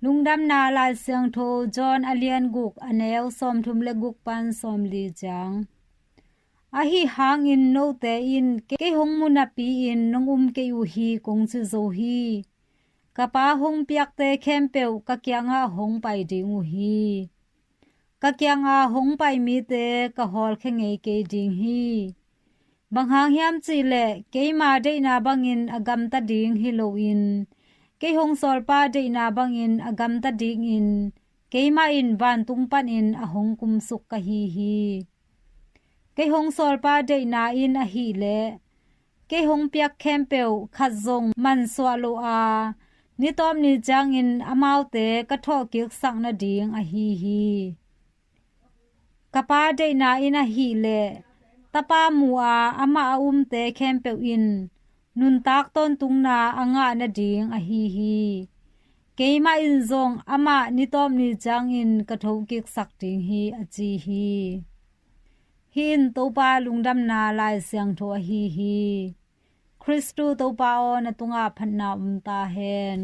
Lungdamna Lai Siangtho John alian guk anel som thum le guk pan som li jang ahih hang in no te in ke hong mu napi-in nong ke u hi kong chu zo hi kapa hong piakte khempeuh ka kianga hong pai ding u hi ka kianga hong pai mite ka hawlkhia ngei ke ding hi banghang hiam chi le keima deihna bangin gamta ding hi loin ke hong sawlpa deihna bangin gamta ding in Keimah in vantung panin ahong kumsuk ka hi ke hong sawlpa deihna in ahih le ke hong piak khempeuh khat zong man swalo a nitom ni jang in amaute ka tho kik sang na ding ahih kapa deihna in ahih le tapa mua ama te khempeuh in nun tak ton tungna anga na ding ahih Keimah in zong ama nitom ni jang in ka tho kik sak ding hi achi hi hin topa lungdamna Lai Siangtho ahih Kristu topa on atunga phanna ta hen